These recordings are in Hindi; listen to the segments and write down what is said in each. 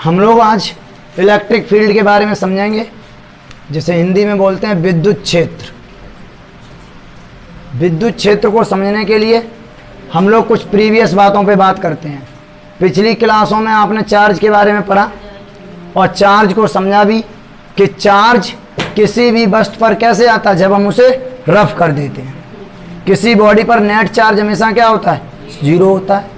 हम लोग आज इलेक्ट्रिक फील्ड के बारे में समझेंगे, जिसे हिंदी में बोलते हैं विद्युत क्षेत्र। विद्युत क्षेत्र को समझने के लिए हम लोग कुछ प्रीवियस बातों पे बात करते हैं। पिछली क्लासों में आपने चार्ज के बारे में पढ़ा और चार्ज को समझा भी कि चार्ज किसी भी वस्तु पर कैसे आता है, जब हम उसे रफ कर देते हैं। किसी बॉडी पर नेट चार्ज हमेशा क्या होता है, 0 होता है।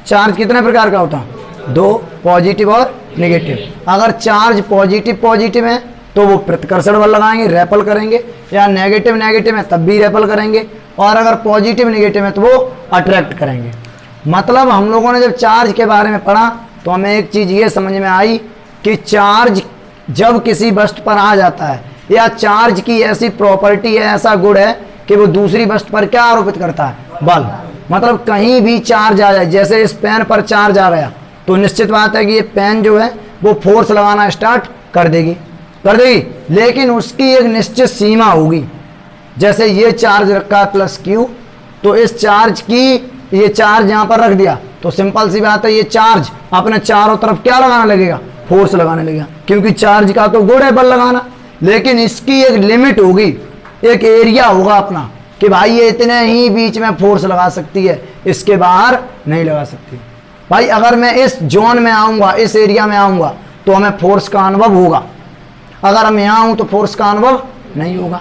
चार्ज कितने प्रकार का होता है, 2, पॉजिटिव और नेगेटिव। अगर चार्ज पॉजिटिव है तो वो प्रतिकर्षण बल लगाएंगे, रेपल करेंगे, या नेगेटिव है तब भी रेपल करेंगे, और अगर पॉजिटिव नेगेटिव है तो वो अट्रैक्ट करेंगे। मतलब हम लोगों ने जब चार्ज के बारे में पढ़ा तो हमें एक चीज़ ये समझ में आई कि चार्ज जब किसी वस्तु पर आ जाता है, या चार्ज की ऐसी प्रॉपर्टी है, ऐसा गुण है कि वो दूसरी वस्तु पर क्या आरोपित करता है, बल। मतलब कहीं भी चार्ज आ जाए, जैसे इस पेन पर चार्ज आ गया तो निश्चित बात है कि ये पेन जो है वो फोर्स लगाना स्टार्ट कर देगी, लेकिन उसकी एक निश्चित सीमा होगी। जैसे ये चार्ज रखा है प्लस Q, तो इस चार्ज की, ये चार्ज यहाँ पर रख दिया तो सिंपल सी बात है ये चार्ज अपने चारों तरफ क्या लगाने लगेगा, फोर्स लगाने लगेगा, क्योंकि चार्ज का तो गुण है बल लगाना। लेकिन इसकी एक लिमिट होगी, एक एरिया होगा अपना कि भाई ये इतने ही बीच में फोर्स लगा सकती है, इसके बाहर नहीं लगा सकती। भाई अगर मैं इस जोन में आऊँगा, इस एरिया में आऊँगा तो हमें फोर्स का अनुभव होगा, अगर हम यहाँ हूँ तो फोर्स का अनुभव नहीं होगा।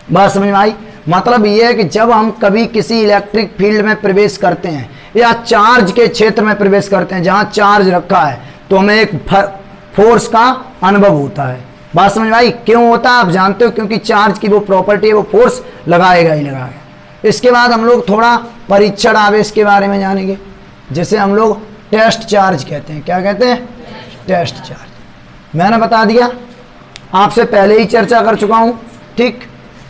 बात समझ में आई। मतलब ये है कि जब हम कभी किसी इलेक्ट्रिक फील्ड में प्रवेश करते हैं या चार्ज के क्षेत्र में प्रवेश करते हैं जहाँ चार्ज रखा है, तो हमें एक फोर्स का अनुभव होता है। बात समझ में आई। क्यों होता है आप जानते हो, क्योंकि चार्ज की वो प्रॉपर्टी है, वो फोर्स लगाएगा ही लगाएगा। इसके बाद हम लोग थोड़ा परीक्षण आवेश के बारे में जानेंगे, जिसे हम लोग टेस्ट चार्ज कहते हैं। क्या कहते हैं, टेस्ट चार्ज। मैंने बता दिया, आपसे पहले ही चर्चा कर चुका हूँ। ठीक,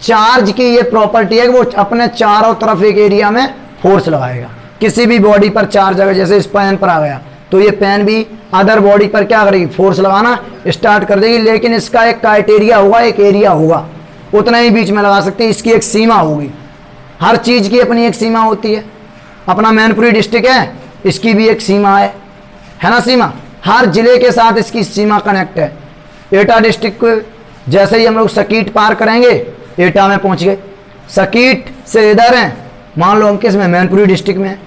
चार्ज की ये प्रॉपर्टी है कि वो अपने चारों तरफ एक एरिया में फोर्स लगाएगा। किसी भी बॉडी पर चार्ज अगर जैसे इस पेन पर आ गया तो ये पेन भी अदर बॉडी पर क्या करेगी, फोर्स लगाना स्टार्ट कर देगी। लेकिन इसका एक क्राइटेरिया होगा, एक एरिया होगा, उतना ही बीच में लगा सकते हैं। इसकी एक सीमा होगी, हर चीज़ की अपनी एक सीमा होती है। अपना मैनपुरी डिस्ट्रिक्ट है, इसकी भी एक सीमा है ना, सीमा। हर जिले के साथ इसकी सीमा कनेक्ट है। एटा डिस्ट्रिक्ट को जैसे ही हम लोग सकीट पार करेंगे, एटा में पहुंच गए। सकीट से इधर हैं, मान लो हम किस में, मैनपुरी डिस्ट्रिक्ट में।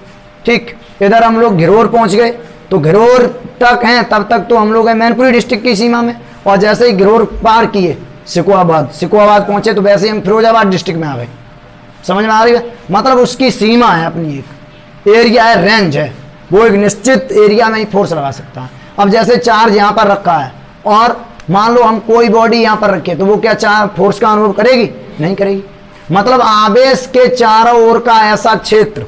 ठीक, इधर हम लोग घिरोर पहुंच गए तो घिरोर तक हैं, तब तक तो हम लोग हैं मैनपुरी डिस्ट्रिक्ट की सीमा में। और जैसे ही घिरोर पार किए सिकोहाबाद पहुंचे तो वैसे ही हम फिरोजाबाद डिस्ट्रिक्ट में आ गए। समझ में आ रही है। मतलब उसकी सीमा है, अपनी एक एरिया है, रेंज है, वो एक निश्चित एरिया में ही फोर्स लगा सकता है। अब जैसे चार्ज यहाँ पर रखा है और मान लो हम कोई बॉडी यहाँ पर रखे तो वो क्या चार फोर्स का अनुभव करेगी, नहीं करेगी। मतलब आवेश के चारों ओर का ऐसा क्षेत्र,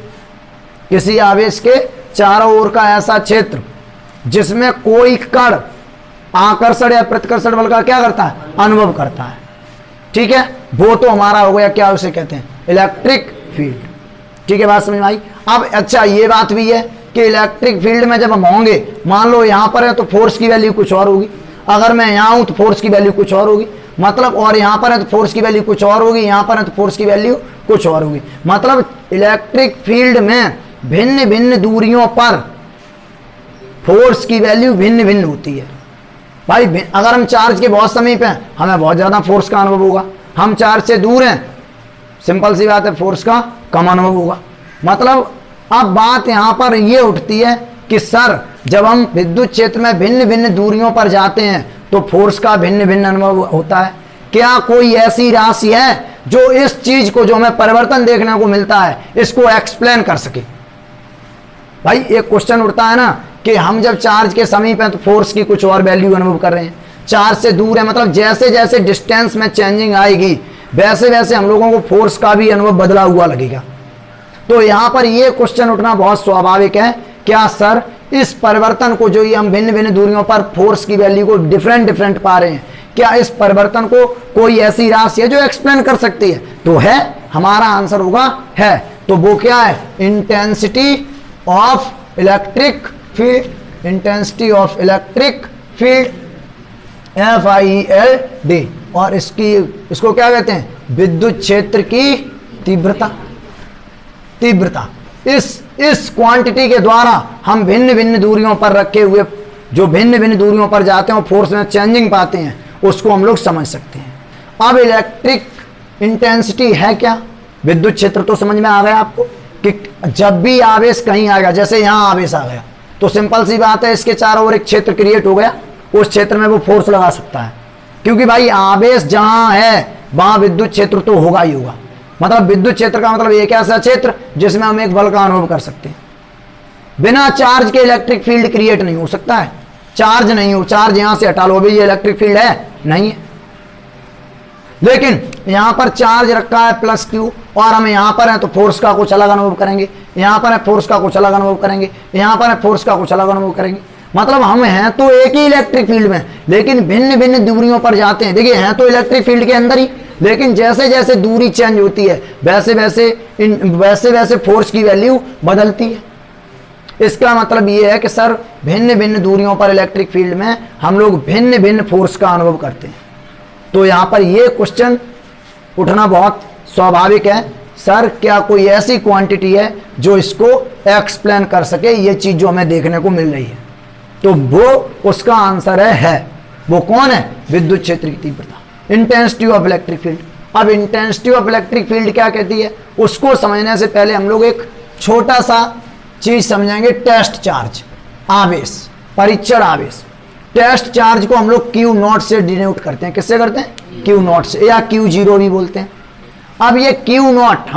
किसी आवेश के चारों ओर का ऐसा क्षेत्र जिसमें कोई कण आकर्षण या प्रतिकर्षण बल का क्या करता है, अनुभव करता है। ठीक है, वो तो हमारा हो गया, क्या उसे कहते हैं, इलेक्ट्रिक फील्ड। ठीक है, बात समझ में आई। अब अच्छा ये बात भी है कि इलेक्ट्रिक फील्ड में जब हम होंगे, मान लो यहाँ पर है तो फोर्स की वैल्यू कुछ और होगी, अगर मैं यहाँ हूँ तो फोर्स की वैल्यू कुछ और होगी। मतलब और यहाँ पर है तो फोर्स की वैल्यू कुछ और होगी, यहाँ पर है तो फोर्स की वैल्यू कुछ और होगी। मतलब इलेक्ट्रिक फील्ड में भिन्न भिन्न दूरियों पर फोर्स की वैल्यू भिन्न भिन्न होती है। भाई अगर हम चार्ज के बहुत समीप हैं, हमें बहुत ज़्यादा फोर्स का अनुभव होगा। हम चार्ज से दूर हैं, सिंपल सी बात है, फोर्स का कम अनुभव होगा। मतलब अब बात यहाँ पर ये उठती है कि सर जब हम विद्युत क्षेत्र में भिन्न भिन्न दूरियों पर जाते हैं तो फोर्स का भिन्न भिन्न अनुभव होता है। क्या कोई ऐसी राशि है जो इस चीज को, जो हमें परिवर्तन देखने को मिलता है, इसको एक्सप्लेन कर सके? भाई एक क्वेश्चन उठता है ना कि हम जब चार्ज के समीप हैं तो फोर्स की कुछ और वैल्यू अनुभव कर रहे हैं, चार्ज से दूर है, मतलब जैसे जैसे डिस्टेंस में चेंजिंग आएगी वैसे वैसे हम लोगों को फोर्स का भी अनुभव बदला हुआ लगेगा। तो यहाँ पर यह क्वेश्चन उठना बहुत स्वाभाविक है, क्या सर इस परिवर्तन को, जो ये हम भिन्न भिन्न दूरियों पर फोर्स की वैल्यू को डिफरेंट पा रहे हैं, क्या इस परिवर्तन को कोई ऐसी राशि है जो एक्सप्लेन कर सकती है? तो है, हमारा आंसर होगा है। तो वो क्या है, intensity of electric field, intensity of electric field, FIELD। और इसको क्या कहते हैं, विद्युत क्षेत्र की तीव्रता। इस क्वांटिटी के द्वारा हम भिन्न भिन्न दूरियों पर रखे हुए जो भिन्न भिन्न दूरियों पर जाते हैं और फोर्स में चेंजिंग पाते हैं, उसको हम लोग समझ सकते हैं। अब इलेक्ट्रिक इंटेंसिटी है क्या? विद्युत क्षेत्र तो समझ में आ गया आपको कि जब भी आवेश कहीं आएगा, जैसे यहाँ आवेश आ गया तो सिंपल सी बात है, इसके चारों ओर एक क्षेत्र क्रिएट हो गया, उस क्षेत्र में वो फोर्स लगा सकता है, क्योंकि भाई आवेश जहां है वहां विद्युत क्षेत्र तो होगा ही होगा। मतलब विद्युत क्षेत्र का मतलब एक ऐसा क्षेत्र जिसमें हम एक बल का अनुभव कर सकते हैं। बिना चार्ज के इलेक्ट्रिक फील्ड क्रिएट नहीं हो सकता है। चार्ज नहीं हो, चार्ज यहां से हटा लो, अभी ये इलेक्ट्रिक फील्ड है नहीं है। लेकिन यहां पर चार्ज रखा है प्लस क्यू, और हम यहां पर हैं तो फोर्स का कुछ अलग अनुभव करेंगे, यहां पर है फोर्स का कुछ अलग अनुभव करेंगे, यहां पर है फोर्स का कुछ अलग अनुभव करेंगे। मतलब हम हैं तो एक ही इलेक्ट्रिक फील्ड में, लेकिन भिन्न भिन्न दूरियों पर जाते हैं। देखिए हैं तो इलेक्ट्रिक फील्ड के अंदर ही, लेकिन जैसे जैसे दूरी चेंज होती है वैसे वैसे फोर्स की वैल्यू बदलती है। इसका मतलब ये है कि सर भिन्न भिन्न दूरियों पर इलेक्ट्रिक फील्ड में हम लोग भिन्न भिन्न फोर्स का अनुभव करते हैं। तो यहाँ पर ये क्वेश्चन उठना बहुत स्वाभाविक है, सर क्या कोई ऐसी क्वांटिटी है जो इसको एक्सप्लेन कर सके, ये चीज जो हमें देखने को मिल रही है। तो वो उसका आंसर है वो कौन है? विद्युत क्षेत्र की तीव्रता, इंटेंसिटी ऑफ इलेक्ट्रिक फील्ड। अब इंटेंसिटी ऑफ इलेक्ट्रिक फील्ड क्या कहती है, उसको समझने से पहले हम लोग एक छोटा सा चीज समझेंगे, टेस्ट चार्ज, आवेश, परीक्षण आवेश। टेस्ट चार्ज को हम लोग क्यू नॉट से डिनोट करते हैं। किससे करते हैं? क्यू नॉट से, या क्यू जीरो भी बोलते हैं। अब ये क्यू नॉट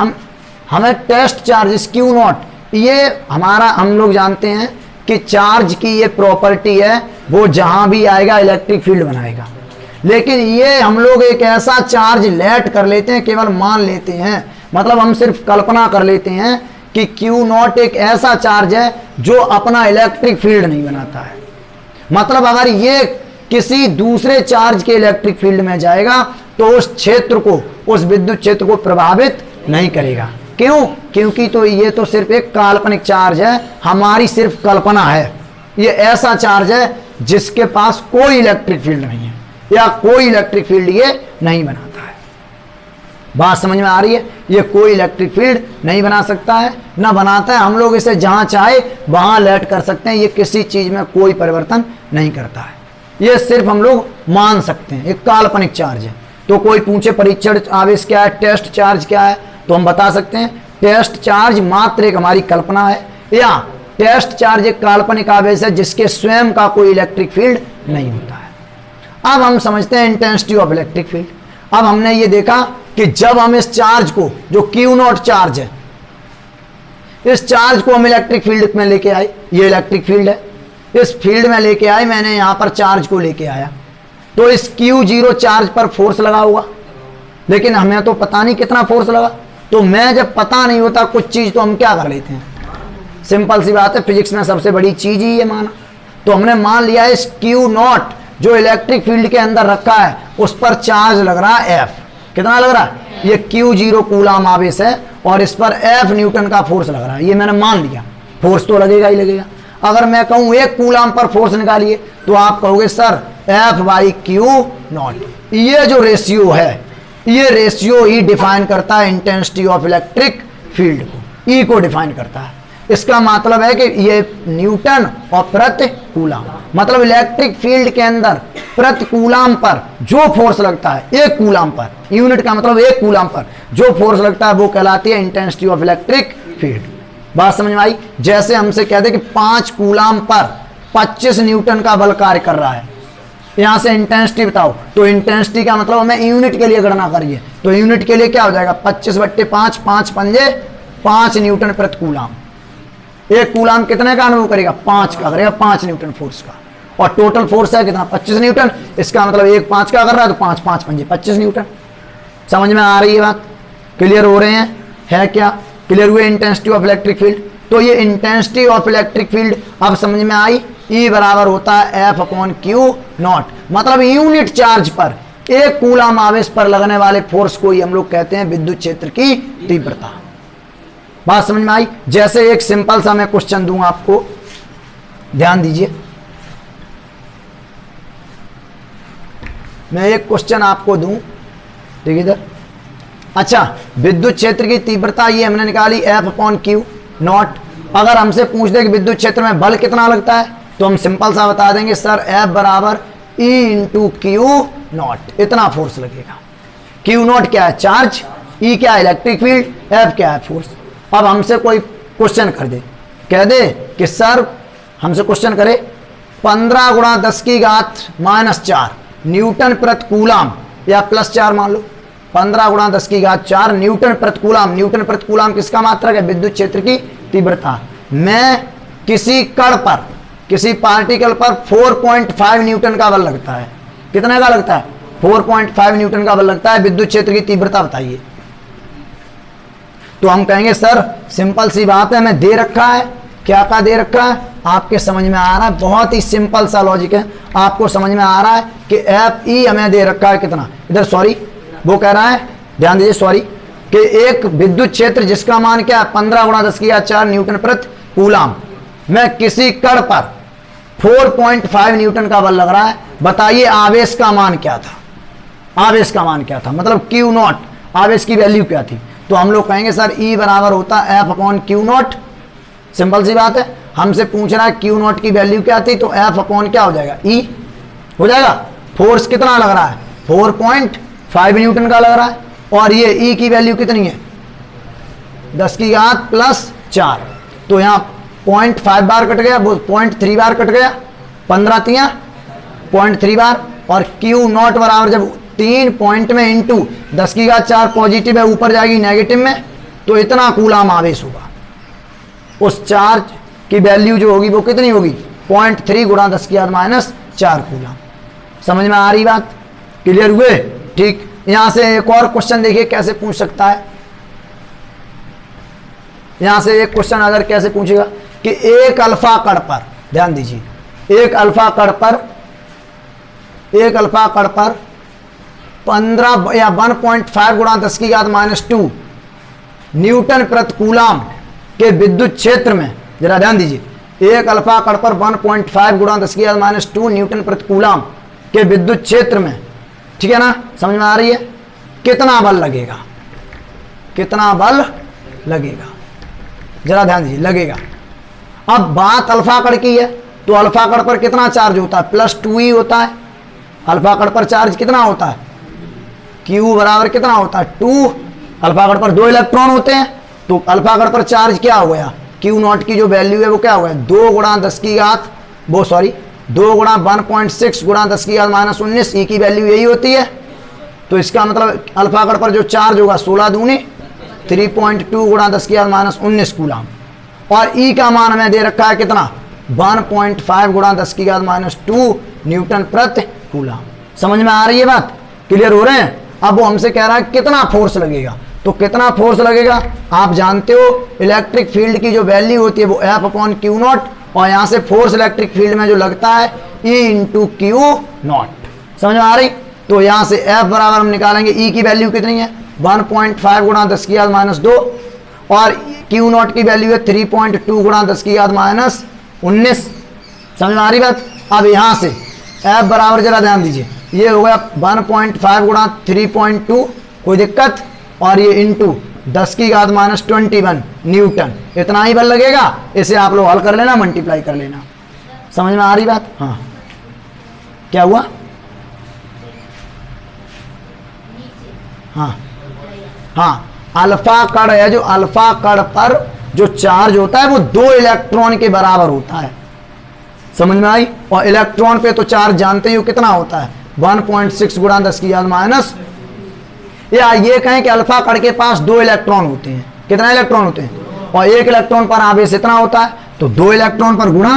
हमें टेस्ट चार्ज क्यू नॉट, ये हमारा हम लोग जानते हैं कि चार्ज की ये प्रॉपर्टी है, वो जहां भी आएगा इलेक्ट्रिक फील्ड बनाएगा। लेकिन ये हम लोग एक ऐसा चार्ज लेट कर लेते हैं, केवल मान लेते हैं, मतलब हम सिर्फ कल्पना कर लेते हैं कि क्यू नॉट एक ऐसा चार्ज है जो अपना इलेक्ट्रिक फील्ड नहीं बनाता है। मतलब अगर ये किसी दूसरे चार्ज के इलेक्ट्रिक फील्ड में जाएगा तो उस क्षेत्र को, उस विद्युत क्षेत्र को प्रभावित नहीं करेगा। क्यों? क्योंकि तो ये तो सिर्फ एक काल्पनिक चार्ज है, हमारी सिर्फ कल्पना है। ये ऐसा चार्ज है जिसके पास कोई इलेक्ट्रिक फील्ड नहीं है, या कोई इलेक्ट्रिक फील्ड ये नहीं बनाता है। बात समझ में आ रही है? ये कोई इलेक्ट्रिक फील्ड नहीं बना सकता है, ना बनाता है। हम लोग इसे जहां चाहे वहां लेट कर सकते हैं, ये किसी चीज में कोई परिवर्तन नहीं करता है। ये सिर्फ हम लोग मान सकते हैं, एक काल्पनिक चार्ज है। तो कोई पूछे परीक्षण आवेश क्या है, टेस्ट चार्ज क्या है, तो हम बता सकते हैं टेस्ट चार्ज मात्र एक हमारी कल्पना है, या टेस्ट चार्ज एक काल्पनिक आवेश है जिसके स्वयं का कोई इलेक्ट्रिक फील्ड नहीं होता है। अब हम समझते हैं इंटेंसिटी ऑफ इलेक्ट्रिक फील्ड। अब हमने ये देखा कि जब हम इस चार्ज को, जो क्यू नॉट चार्ज है, इस चार्ज को हम इलेक्ट्रिक फील्ड में लेके आए, ये इलेक्ट्रिक फील्ड है, इस फील्ड में लेके आए, मैंने यहां पर चार्ज को लेके आया, तो इस क्यू जीरो चार्ज पर फोर्स लगा हुआ, लेकिन हमें तो पता नहीं कितना फोर्स लगा। तो मैं जब पता नहीं होता कुछ चीज तो हम क्या कर लेते हैं, सिंपल सी बात है, फिजिक्स में सबसे बड़ी चीज ही ये माना। तो हमने मान लिया इस क्यू नॉट जो इलेक्ट्रिक फील्ड के अंदर रखा है उस पर चार्ज लग रहा है एफ। कितना लग रहा है? ये क्यू जीरो कूलाम आवेश है और इस पर एफ न्यूटन का फोर्स लग रहा है, ये मैंने मान लिया। फोर्स तो लगेगा ही लगेगा। अगर मैं कहूं एक कूलाम पर फोर्स निकालिए तो आप कहोगे sir F by Q not. ये जो रेशियो है, ये रेशियो ही डिफाइन करता है इंटेंसिटी ऑफ इलेक्ट्रिक फील्ड को, ई को डिफाइन करता है। इसका मतलब है कि ये न्यूटन और प्रति कूलाम, मतलब इलेक्ट्रिक फील्ड के अंदर प्रति कूलाम पर जो फोर्स लगता है, एक कूलाम पर, यूनिट का मतलब एक कूलाम पर जो फोर्स लगता है वो कहलाती है इंटेंसिटी ऑफ इलेक्ट्रिक फील्ड। बात समझ में आई? जैसे हमसे कहते हैं कि 5 कूलाम पर 25 न्यूटन का बल कार्य कर रहा है, यहां से इंटेंसिटी बताओ, तो इंटेंसिटी का मतलब हमें यूनिट के लिए गणना करिए, तो यूनिट के लिए क्या हो जाएगा? 25/5, 5 पंजे 5 न्यूटन प्रति कूलाम। एक कूलाम कितने का अनुभव करेगा? 5 का करेगा, 5 न्यूटन फोर्स का। और टोटल फोर्स है कितना? 25 न्यूटन। इसका मतलब एक 5 का कर रहा है तो 5 5 पंजे 25 न्यूटन। समझ में आ रही है बात? क्लियर हो रहे हैं? है क्या क्लियर हुए इंटेंसिटी ऑफ इलेक्ट्रिक फील्ड? तो ये इंटेंसिटी ऑफ इलेक्ट्रिक फील्ड अब समझ में आई। E बराबर होता है F अपॉन क्यू नॉट, मतलब यूनिट चार्ज पर एक कूलाम आवेश पर लगने वाले फोर्स को ही हम लोग कहते हैं विद्युत क्षेत्र की तीव्रता। बात समझ में आई? जैसे एक सिंपल सा मैं क्वेश्चन दूंगा आपको, ध्यान दीजिए। मैं एक क्वेश्चन आपको दूं, ठीक है इधर। अच्छा, विद्युत क्षेत्र की तीव्रता ये हमने निकाली F अपॉन क्यू नॉट। अगर हमसे पूछ दे कि विद्युत क्षेत्र में बल कितना लगता है, तो हम सिंपल सा बता देंगे सर F बराबर E इंटू क्यू नॉट, इतना फोर्स लगेगा। क्यू नॉट क्या है? चार्ज, E क्या है? इलेक्ट्रिक फील्ड, F क्या है? फोर्स। अब हमसे कोई क्वेश्चन कर दे, कह दे कि सर हमसे क्वेश्चन करे 15 गुणा 10 की घात -4 न्यूटन प्रति कूलाम, या +4 मान लो, 15 गुणा 10 की घात 4 न्यूटन प्रति कूलाम। न्यूटन प्रति कूलाम किसका मात्रक है? विद्युत क्षेत्र की तीव्रता। मैं किसी कण पर, किसी पार्टिकल पर 4.5 न्यूटन का बल लगता है। कितने का लगता है? 4.5 न्यूटन का बल लगता है। विद्युत क्षेत्र की तीव्रता बताइए। तो हम कहेंगे सर सिंपल सी बात है, हमें दे रखा है, क्या दे रखा है? आपके समझ में आ रहा है? बहुत ही सिंपल सा लॉजिक है, आपको समझ में आ रहा है कि Fe हमें दे रखा है कितना, इधर सॉरी वो कह रहा है, ध्यान दीजिए सॉरी, कि एक विद्युत क्षेत्र जिसका मान क्या है? 15 गुणा 10 की घात 4 न्यूटन प्रति कूलाम। मैं किसी कण पर 4.5 न्यूटन का बल लग रहा है, बताइए आवेश का मान क्या था? आवेश का मान क्या था? मतलब क्यू नॉट, आवेश की वैल्यू क्या थी? तो हम लोग कहेंगे सर E बराबर होता है F upon Q naught. Simple सी बात है, हमसे पूछ रहा है क्यू नॉट की वैल्यू क्या थी, तो F अपॉन क्या हो जाएगा? E हो जाएगा। फोर्स कितना लग रहा है? 4.5 न्यूटन का लग रहा है, और ये E की वैल्यू कितनी है? 10 की घात +4। तो यहाँ 0.5 बार कट गया, 0.3 बार कट गया, 15 तियां 0.3 बार, और क्यू नॉट बराबर जब 3 पॉइंट में इंटू 10 की घात 4 पॉजिटिव है, ऊपर जाएगी नेगेटिव में, तो इतना कूलाम आवेश होगा। उस चार्ज की वैल्यू जो होगी वो कितनी होगी? 0.3 गुणा 10 की घात -4 कूलाम। समझ में आ रही बात? क्लियर हुए? ठीक। यहां से एक और क्वेश्चन देखिए कैसे पूछ सकता है। यहां से एक क्वेश्चन अगर कैसे पूछेगा कि एक अल्फा कण पर, ध्यान दीजिए, एक अल्फा कण पर 15 या 1.5 गुणा 10 की घात -2 न्यूटन प्रति कूलाम के विद्युत क्षेत्र में, जरा ध्यान दीजिए, एक अल्फा कण पर 1.5 गुणा 10 की घात -2 न्यूटन प्रति कूलाम के विद्युत क्षेत्र में, ठीक है ना? समझ में आ रही है? कितना बल लगेगा? कितना बल लगेगा? जरा ध्यान दीजिए, लगेगा। अब बात अल्फा कण की है, तो अल्फा कण पर कितना चार्ज होता है? +2E होता है। अल्फा कण पर चार्ज कितना होता है? Q बराबर कितना होता है? 2। अल्फा कण पर 2 इलेक्ट्रॉन होते हैं, तो अल्फा कण पर चार्ज क्या हो गया? क्यू नॉट की जो वैल्यू है वो क्या हो गया? 2 गुणा 10 की घात 2 गुणा 1.6 गुणा 10 की घात -19। E की वैल्यू यही होती है। तो इसका मतलब अल्फा कण पर जो चार्ज होगा 16 दूनी 3.2 गुणा 10 की घात -19 कूलाम, और E का मान हमें दे रखा है कितना? 1.5 गुणा 10 की घात -2 न्यूटन प्रति कूलाम। समझ में आ रही है बात? क्लियर हो रहे हैं? अब वो हमसे कह रहा है कितना फोर्स लगेगा। तो कितना फोर्स लगेगा? आप जानते हो इलेक्ट्रिक फील्ड की जो वैल्यू होती है वो F अपॉन क्यू नॉट, और यहां से फोर्स इलेक्ट्रिक फील्ड में जो लगता है E इंटू क्यू नॉट। समझ में आ रही? तो यहां से F बराबर हम निकालेंगे, E की वैल्यू कितनी है? 1.5 गुणा 10 की घात -2, और क्यू नॉट की वैल्यू है 3.2 गुणा 10 की घात -19। समझ में आ रही बात? अब यहां से F बराबर, जरा ध्यान दीजिए, ये हो गया 1.5 गुणा 3.2, कोई दिक्कत, और ये इंटू 10 की घात -21 न्यूटन, इतना ही बल लगेगा। इसे आप लोग हल कर लेना, मल्टीप्लाई कर लेना। समझ में आ रही बात? हाँ, क्या हुआ? हाँ हाँ, अल्फा कण है, जो अल्फा कण पर जो चार्ज होता है वो 2 इलेक्ट्रॉन के बराबर होता है। समझ में आई? और इलेक्ट्रॉन पे तो चार्ज जानते ही हो कितना होता है? 1.6 गुणा 10 की घात माइनस, या ये कहें कि अल्फा कण के पास 2 इलेक्ट्रॉन होते हैं। कितना इलेक्ट्रॉन होते हैं? और एक इलेक्ट्रॉन पर आवेश इतना होता है, तो 2 इलेक्ट्रॉन पर गुणा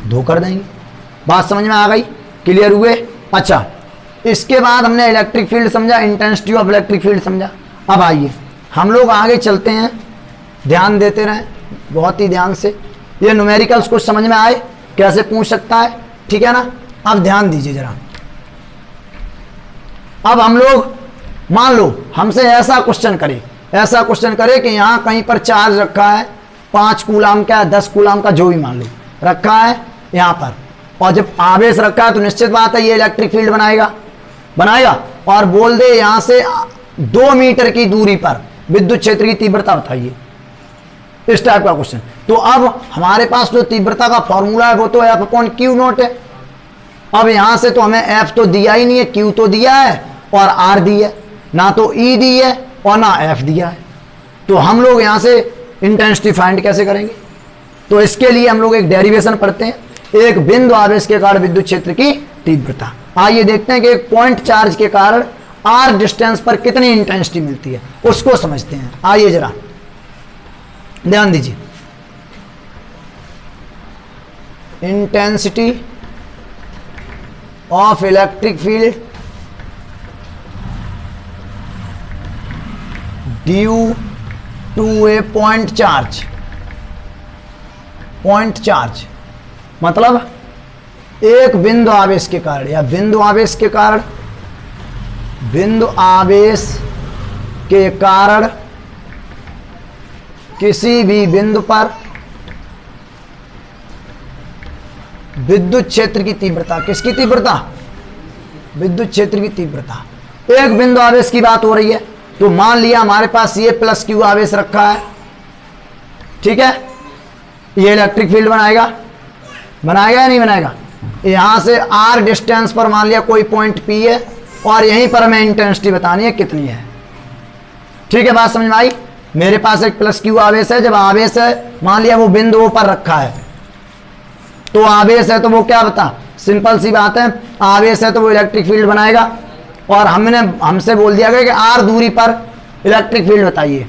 2 कर देंगे। बात समझ में आ गई? क्लियर हुए? अच्छा, इसके बाद हमने इलेक्ट्रिक फील्ड समझा, इंटेंसिटी ऑफ इलेक्ट्रिक फील्ड समझा। अब आइए हम लोग आगे चलते हैं, ध्यान देते रहें बहुत ही ध्यान से। ये न्यूमेरिकल्स कुछ समझ में आए कैसे पूछ सकता है, ठीक है ना? अब ध्यान दीजिए जरा। अब हम लोग मान लो हमसे ऐसा क्वेश्चन करे कि यहाँ कहीं पर चार्ज रखा है 5 कूलाम का, 10 कूलाम का, जो भी मान लो रखा है यहाँ पर, और जब आवेश रखा है तो निश्चित बात है ये इलेक्ट्रिक फील्ड बनाएगा। और बोल दे यहाँ से 2 मीटर की दूरी पर विद्युत क्षेत्र की तीव्रता बताइए। इस टाइप का क्वेश्चन। तो अब हमारे पास जो तीव्रता का फॉर्मूला है वो तो F अपॉन क्यू नॉट है। अब यहां से तो हमें F तो दिया ही नहीं है, Q तो दिया है और R दी है, ना तो E दी है और ना F दिया है। तो हम लोग यहां से इंटेंसिटी फाइंड कैसे करेंगे? तो इसके लिए हम लोग एक डेरिवेशन पढ़ते हैं, एक बिंदु आवेश के कारण विद्युत क्षेत्र की तीव्रता। आइए देखते हैं कि एक पॉइंट चार्ज के कारण R डिस्टेंस पर कितनी इंटेंसिटी मिलती है, उसको समझते हैं। आइए जरा ध्यान दीजिए। Intensity of electric field due to a point charge. Point charge मतलब एक बिंदु आवेश के कारण, या बिंदु आवेश के कारण, बिंदु आवेश के कारण किसी भी बिंदु पर विद्युत क्षेत्र की तीव्रता। किसकी तीव्रता? विद्युत क्षेत्र की तीव्रता। एक बिंदु आवेश की बात हो रही है, तो मान लिया हमारे पास ये प्लस क्यू आवेश रखा है, ठीक है, ये इलेक्ट्रिक फील्ड बनाएगा, बनाएगा या नहीं बनाएगा? यहां से R डिस्टेंस पर मान लिया कोई पॉइंट P है और यहीं पर हमें इंटेंसिटी बतानी है कितनी है। ठीक है, बात समझ में आई? मेरे पास एक प्लस क्यू आवेश है, जब आवेश है मान लिया वो बिंदुओं पर रखा है, तो आवेश है तो वो क्या बता, सिंपल सी बात है, आवेश है तो वो इलेक्ट्रिक फील्ड बनाएगा। और हमसे बोल दिया गया कि R दूरी पर इलेक्ट्रिक फील्ड बताइए।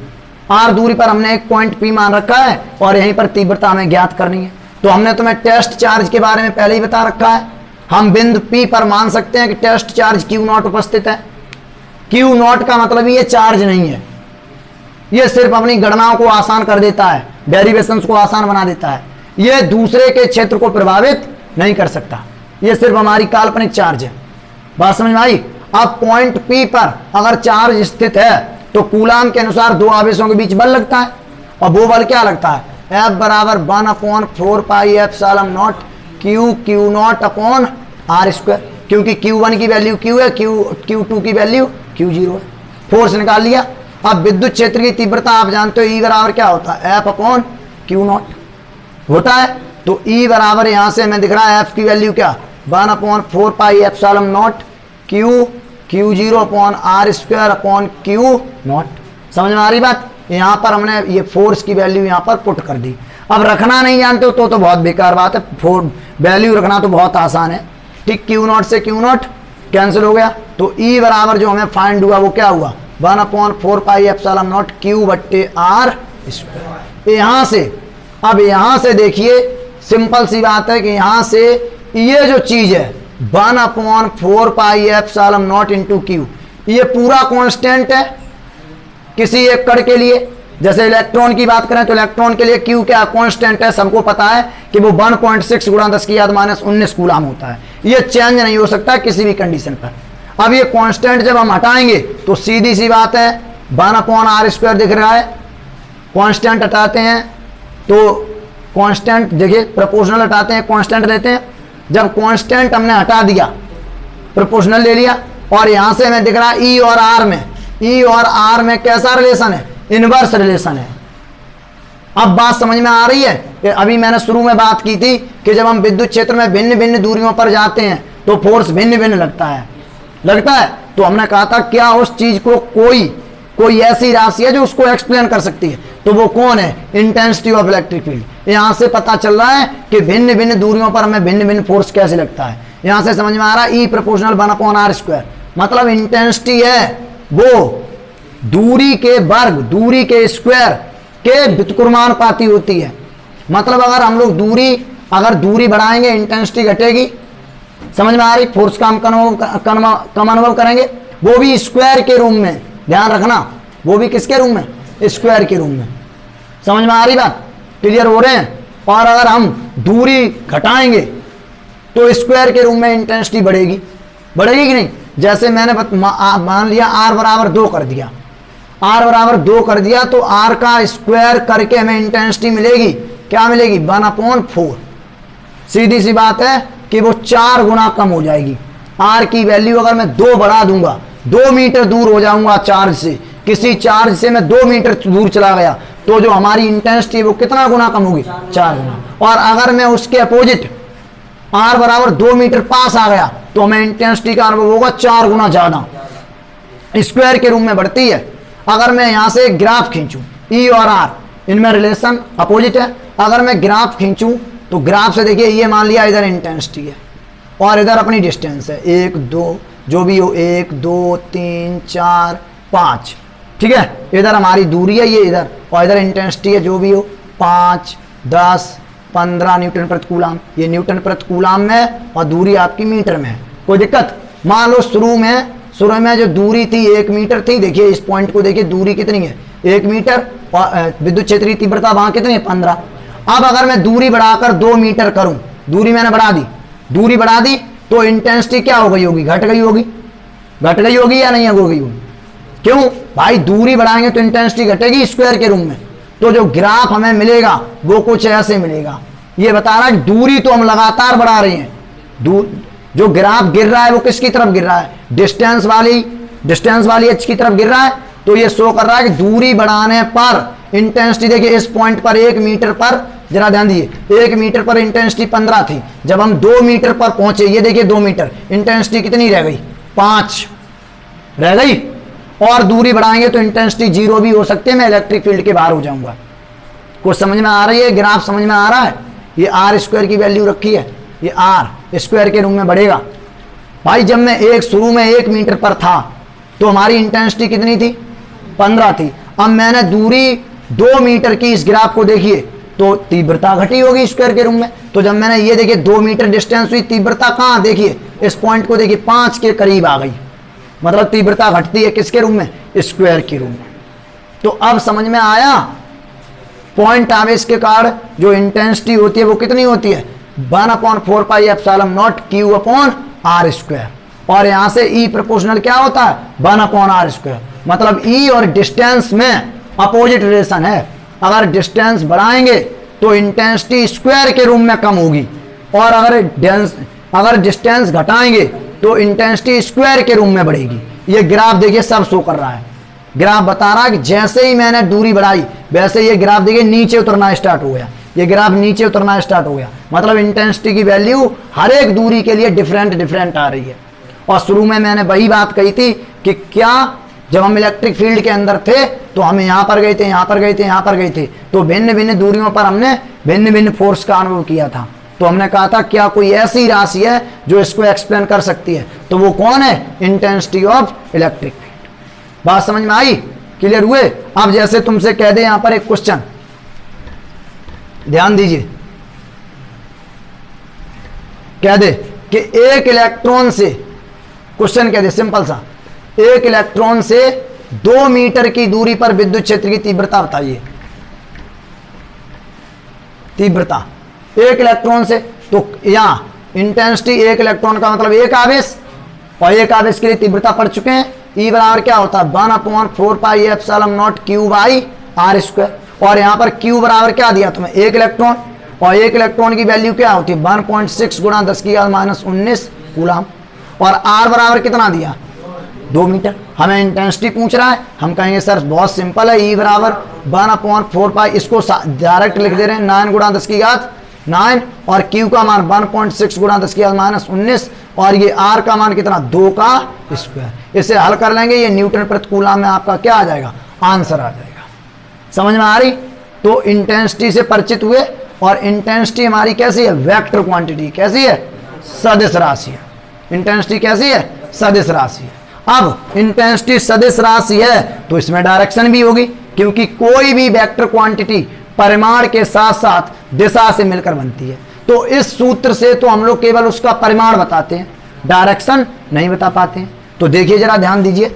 R दूरी पर हमने एक पॉइंट P मान रखा है और यहीं पर तीव्रता हमें ज्ञात करनी है। तो हमने तुम्हें टेस्ट चार्ज के बारे में पहले ही बता रखा है, हम बिंदु P पर मान सकते हैं कि टेस्ट चार्ज Q नॉट उपस्थित है। Q नॉट का मतलब ये चार्ज नहीं है, ये सिर्फ अपनी गणनाओं को आसान कर देता है, डेरिवेशंस को आसान बना देता है, ये दूसरे के क्षेत्र को प्रभावित नहीं कर सकता, ये सिर्फ हमारी काल्पनिक चार्ज है। बात समझ में आई? अब पॉइंट P पर अगर चार्ज स्थित है तो कूलाम के अनुसार दो आवेशों के बीच बल लगता है, और वो बल क्या लगता है? F बराबर 1/4 pi epsilon not Q not upon R square, क्योंकि Q1 की वैल्यू Q है, Q2 की वैल्यू Q0 है। फोर्स निकाल लिया। अब विद्युत क्षेत्र की तीव्रता आप जानते हो E बराबर क्या होता है? F अपॉन Q नॉट होता है। तो E बराबर यहां से हमें दिख रहा है F की वैल्यू क्या? 1/4 pi epsilon not Q0 upon R square upon Q not. समझ में आ रही बात? यहाँ पर हमने ये फोर्स की वैल्यू यहाँ पर पुट कर दी। अब रखना नहीं जानते हो तो बहुत बेकार बात है, वैल्यू रखना तो बहुत आसान है। ठीक, Q नॉट से Q नॉट कैंसिल हो गया, तो E बराबर जो हमें फाइंड हुआ वो क्या हुआ? 1/4 पाई एप्सिलॉन नॉट Q बट्टे R स्क्वायर। यहाँ से, अब यहाँ से देखिए सिंपल सी बात है कि यहाँ से ये जो चीज है 1/4 pi epsilon not into Q, ये पूरा कांस्टेंट है किसी एक कण के लिए। जैसे इलेक्ट्रॉन की बात करें तो इलेक्ट्रॉन के लिए Q क्या कांस्टेंट है, सबको पता है कि वो 1.6 × 10⁻⁻19 कूलाम होता है, ये चेंज नहीं हो सकता किसी भी कंडीशन पर। अब ये कांस्टेंट जब हम हटाएंगे तो सीधी सी बात है 1/r स्क्वायर दिख रहा है, कांस्टेंट हटाते हैं तो कांस्टेंट देखिए, प्रोपोर्शनल हटाते हैं कांस्टेंट लेते हैं। जब कांस्टेंट हमने हटा दिया, प्रोपोर्शनल ले लिया, और यहां से हमें दिख रहा है E और R में, E और R में कैसा रिलेशन है? इनवर्स रिलेशन है। अब बात समझ में आ रही है कि अभी मैंने शुरू में बात की थी कि जब हम विद्युत क्षेत्र में भिन्न भिन्न दूरियों पर जाते हैं तो फोर्स भिन्न भिन्न लगता है। तो हमने कहा था क्या उस चीज को कोई ऐसी राशि है जो उसको एक्सप्लेन कर सकती है, तो वो कौन है? Intensity of electric field. यहां से पता चल रहा है कि भिन्न भिन्न दूरियों पर हमें भिन्न भिन्न फोर्स कैसे लगता है। यहां से समझ में आ रहा है E प्रोपोर्शनल 1/r स्क्वायर, मतलब इंटेंसिटी है वो दूरी के वर्ग, दूरी के स्क्वायर के व्युत्क्रमानुपाती होती है। मतलब अगर हम लोग दूरी बढ़ाएंगे इंटेंसिटी घटेगी। समझ में आ रही? फोर्स का हम कम अनुभव करेंगे, वो भी स्क्वायर के रूप में, ध्यान रखना, वो भी किसके रूप में? स्क्वायर के रूप में। समझ में आ रही बात? क्लियर हो रहे हैं? और अगर हम दूरी घटाएंगे तो स्क्वायर के रूप में इंटेंसिटी बढ़ेगी कि नहीं? जैसे मैंने मान लिया R बराबर 2 कर दिया, R बराबर 2 कर दिया, तो R का स्क्वायर करके हमें इंटेंसिटी मिलेगी, क्या मिलेगी? 1/4। सीधी सी बात है कि वो 4 गुना कम हो जाएगी। R की वैल्यू अगर मैं 2 बढ़ा दूंगा, 2 मीटर दूर हो जाऊंगा चार्ज से, किसी चार्ज से मैं 2 मीटर दूर चला गया, तो जो हमारी इंटेंसिटी वो कितना गुना कम होगी, 4 गुना। और अगर मैं उसके अपोजिट r बराबर 2 मीटर पास आ गया तो हमें इंटेंसिटी का अनुभव होगा 4 गुना ज्यादा, स्क्वायर के रूप में बढ़ती है। अगर मैं यहां से ग्राफ खींचूं, E और R इनमें रिलेशन अपोजिट है। अगर मैं ग्राफ खींचूं तो ग्राफ से देखिए, ये मान लिया इधर इंटेंसिटी है और इधर अपनी डिस्टेंस है, 1 2 जो भी हो, 1 2 3 4 5, ठीक है। इधर हमारी दूरी है, ये इधर, और इधर इंटेंसिटी है जो भी हो, 5 10 15 न्यूटन प्रति कूलाम। ये न्यूटन प्रति कूलाम में और दूरी आपकी मीटर में है। कोई दिक्कत? मान लो शुरू में जो दूरी थी 1 मीटर थी, देखिए इस पॉइंट को देखिए, दूरी कितनी है 1 मीटर, और विद्युत क्षेत्रीय तीव्रता वहां कितनी है 15। अब अगर मैं दूरी बढ़ाकर 2 मीटर करूं, दूरी मैंने बढ़ा दी तो इंटेंसिटी क्या हो गई होगी, घट गई होगी या नहीं हो गई होगी? क्यों भाई? दूरी बढ़ाएंगे तो इंटेंसिटी घटेगी स्क्वायर के रूप में। तो जो ग्राफ हमें मिलेगा वो कुछ ऐसे मिलेगा। ये बता रहा है दूरी तो हम लगातार बढ़ा रहे हैं, जो ग्राफ गिर रहा है वो किसकी तरफ गिर रहा है, डिस्टेंस वाली एच की तरफ गिर रहा है। तो ये शो कर रहा है कि दूरी बढ़ाने पर इंटेंसिटी, देखिए इस पॉइंट पर 1 मीटर पर, जरा ध्यान दीजिए, 1 मीटर पर इंटेंसिटी 15 थी। जब हम 2 मीटर पर पहुंचे, ये देखिए 2 मीटर, इंटेंसिटी कितनी रह गई, 5 रह गई। और दूरी बढ़ाएंगे तो इंटेंसिटी 0 भी हो सकती है, मैं इलेक्ट्रिक फील्ड के बाहर हो जाऊंगा। कुछ समझ में आ रही है? ग्राफ समझ में आ रहा है? ये r स्क्वायर की वैल्यू रखी है, ये r स्क्वायर के रूप में बढ़ेगा। भाई जब मैं शुरू में 1 मीटर पर था तो हमारी इंटेंसिटी कितनी थी, 15 थी। अब मैंने दूरी 2 मीटर की, इस ग्राफ को देखिए तो तीव्रता घटी होगी स्क्वायर के रूप में। तो जब मैंने ये देखिए 2 मीटर डिस्टेंस हुई, तीव्रता कहाँ, देखिए इस पॉइंट को देखिए 5 के करीब आ गई, मतलब तीव्रता घटती है किसके रूप में, स्क्वायर के रूप में। तो अब समझ में आया, पॉइंट आवेश के कारण जो इंटेंसिटी होती है वो कितनी होती है, 1/4 pi epsilon not Q upon R square. और यहां से E प्रोपोर्शनल क्या होता है, 1/r स्क्वायर। मतलब E और डिस्टेंस में अपोजिट रिलेशन है। अगर डिस्टेंस बढ़ाएंगे तो इंटेंसिटी स्क्वायर के रूप में कम होगी, और अगर डिस्टेंस घटाएंगे तो इंटेंसिटी स्क्वायर के रूप में बढ़ेगी। ये ग्राफ देखिए सब शो कर रहा है। ग्राफ बता रहा है कि जैसे ही मैंने दूरी बढ़ाई वैसे ये ग्राफ देखिए नीचे उतरना स्टार्ट हो गया, ये ग्राफ नीचे उतरना स्टार्ट हो गया। मतलब इंटेंसिटी की वैल्यू हर एक दूरी के लिए डिफरेंट आ रही है। और शुरू में मैंने वही बात कही थी कि क्या, जब हम इलेक्ट्रिक फील्ड के अंदर थे तो हम यहाँ पर गए थे, तो भिन्न भिन्न दूरियों पर हमने भिन्न भिन्न फोर्स का अनुभव किया था। तो हमने कहा था क्या कोई ऐसी राशि है जो इसको एक्सप्लेन कर सकती है, तो वो कौन है, इंटेंसिटी ऑफ इलेक्ट्रिक फील्ड। बात समझ में आई, क्लियर हुए? अब जैसे तुमसे कह दे यहां पर एक क्वेश्चन, ध्यान दीजिए, कह दे कि एक इलेक्ट्रॉन से, क्वेश्चन कह दे सिंपल सा, एक इलेक्ट्रॉन से 2 मीटर की दूरी पर विद्युत क्षेत्र की तीव्रता बताइए। तीव्रता एक इलेक्ट्रॉन से, तो यहां इंटेंसिटी एक इलेक्ट्रॉन का मतलब एक आवेश, और एक आवेश के लिए तीव्रता पढ़ चुके हैं। E बराबर क्या होता है, 1/4 pi epsilon not Q by R square. और यहां पर Q बराबर क्या दिया तुम्हें, एक इलेक्ट्रॉन, और एक इलेक्ट्रॉन की वैल्यू क्या होती है, 1.6 गुणा 10⁻⁻19 कूलम। और R बराबर कितना दिया, 2 मीटर। हमें इंटेंसिटी पूछ रहा है, हम कहेंगे सर बहुत सिंपल है, E बराबर 1/4 पाई, इसको डायरेक्ट लिख दे रहे हैं 9 गुणा 10⁹9, और Q का मान 1.6 गुणा 10⁻19, और ये R का मान कितना, 2 का स्क्वायर। इसे हल कर लेंगे, ये न्यूटन प्रति कूलम में आपका क्या आ जाएगा, आंसर आ जाएगा। समझ में आ रही? तो इंटेंसिटी से परिचित हुए, और इंटेंसिटी हमारी कैसी है, वेक्टर क्वांटिटी, कैसी है, सदिश राशि है। इंटेंसिटी कैसी है, सदिश राशि है। अब इंटेंसिटी सदिश राशि है तो इसमें डायरेक्शन भी होगी, क्योंकि कोई भी वेक्टर क्वांटिटी परिमाण के साथ साथ दिशा से मिलकर बनती है। तो इस सूत्र से तो हम लोग केवल उसका परिमाण बताते हैं, डायरेक्शन नहीं बता पाते हैं। तो देखिए जरा ध्यान दीजिए।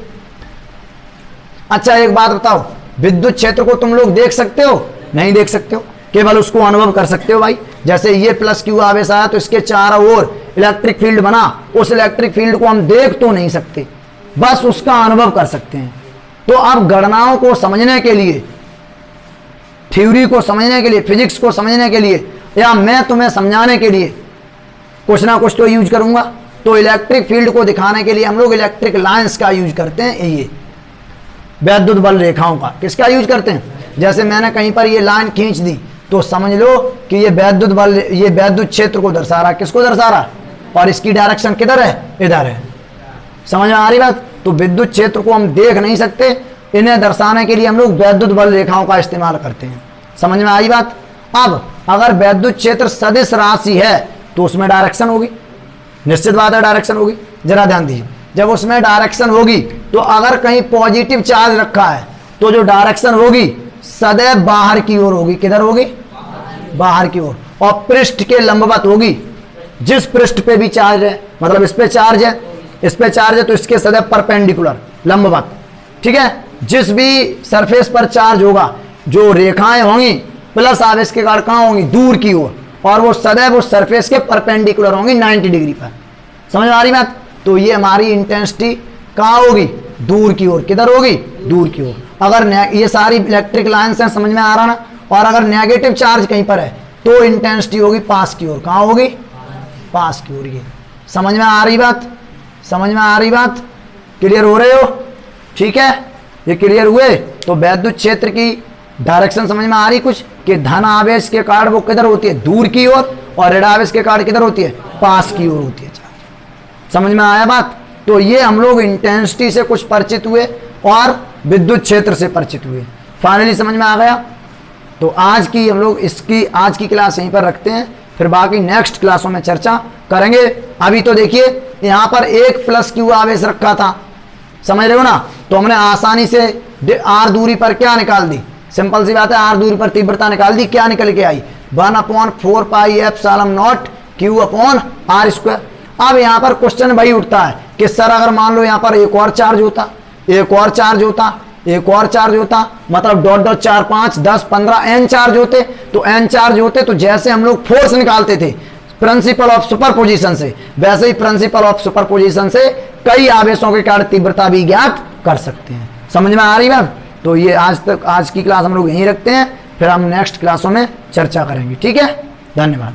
अच्छा एक बात बताओ, विद्युत क्षेत्र को तुम लोग देख सकते हो, नहीं देख सकते हो, केवल उसको अनुभव कर सकते हो। भाई जैसे ये प्लस Q आवेश आया तो इसके चारों ओर इलेक्ट्रिक फील्ड बना, उस इलेक्ट्रिक फील्ड को हम देख तो नहीं सकते, बस उसका अनुभव कर सकते हैं। तो अब गणनाओं को समझने के लिए, थ्योरी को समझने के लिए, फिजिक्स को समझने के लिए, या मैं तुम्हें समझाने के लिए कुछ ना कुछ तो यूज करूंगा। तो इलेक्ट्रिक फील्ड को दिखाने के लिए हम लोग इलेक्ट्रिक लाइंस का यूज करते हैं, ये वैद्युत बल रेखाओं का। किसका यूज करते हैं, जैसे मैंने कहीं पर ये लाइन खींच दी तो समझ लो कि ये वैद्युत बल, ये वैद्युत क्षेत्र को दर्शा रहा, किसको दर्शा रहा, और इसकी डायरेक्शन किधर है, इधर है। समझ में आ रही बात। तो विद्युत क्षेत्र को हम देख नहीं सकते, इन्हें दर्शाने के लिए हम लोग वैद्युत बल रेखाओं का इस्तेमाल करते हैं। समझ में आई बात। अब अगर वैद्युत क्षेत्र सदिश राशि है तो उसमें डायरेक्शन होगी, निश्चित बात है डायरेक्शन होगी। जरा ध्यान दीजिए, जब उसमें डायरेक्शन होगी तो अगर कहीं पॉजिटिव चार्ज रखा है तो जो डायरेक्शन होगी सदैव बाहर की ओर होगी। किधर होगी, बाहर की ओर, और पृष्ठ के लंबवत होगी। जिस पृष्ठ पे भी चार्ज है, मतलब इस पे चार्ज है, इस पे चार्ज है तो इसके सदैव परपेंडिकुलर, लंबवत। ठीक है, जिस भी सरफेस पर चार्ज होगा, जो रेखाएं होंगी प्लस आवेश के कारण कहां होंगी, दूर की ओर, और वो सदैव उस सरफेस के परपेंडिकुलर होंगी 90 डिग्री पर। समझ में आ रही बात। तो ये हमारी इंटेंसिटी कहां होगी, दूर की ओर। किधर होगी, दूर की ओर। अगर ये सारी इलेक्ट्रिक लाइन्स हैं, समझ में आ रहा ना, और अगर नेगेटिव चार्ज कहीं पर है तो इंटेंसिटी होगी पास की ओर। कहां होगी, पास की ओर। ये समझ में आ रही बात, समझ में आ रही बात, क्लियर हो रहे हो। ठीक है, ये क्लियर हुए। तो वैद्युत क्षेत्र की डायरेक्शन समझ में आ रही कुछ, कि धन आवेश के कारण वो किधर होती है, दूर की ओर, और ऋण आवेश के कारण किधर होती है, पास की ओर होती है। समझ में आया बात। तो ये हम लोग इंटेंसिटी से कुछ परिचित हुए और विद्युत क्षेत्र से परिचित हुए। फाइनली समझ में आ गया। तो आज की हम लोग इसकी आज की क्लास यहीं पर रखते हैं, फिर बाकी नेक्स्ट क्लासों में चर्चा करेंगे। अभी तो देखिए यहाँ पर एक प्लस क्यू आवेश रखा था, समझ रहे हो ना, तो हमने आसानी से आर दूरी पर क्या निकाल दी, सिंपल सी बात है, आर दूरी पर तीव्रता निकाल दी। क्या निकल के आई, 1/4 pi epsilon nought Q upon R square. अब यहाँ पर क्वेश्चन वही उठता है कि सर अगर मान लो यहाँ पर एक और चार्ज होता, एक और चार्ज होता, एक और चार्ज होता, मतलब डॉट डॉट 4 5 10 15 एन चार्ज होते, तो एन चार्ज होते तो जैसे हम लोग फोर्स निकालते थे प्रिंसिपल ऑफ सुपरपोजिशन से, वैसे ही प्रिंसिपल ऑफ सुपरपोजिशन से कई आवेशों के कारण तीव्रता भी ज्ञात कर सकते हैं। समझ में आ रही बात। तो ये आज की क्लास हम लोग यहीं रखते हैं, फिर हम नेक्स्ट क्लासों में चर्चा करेंगे। ठीक है, धन्यवाद।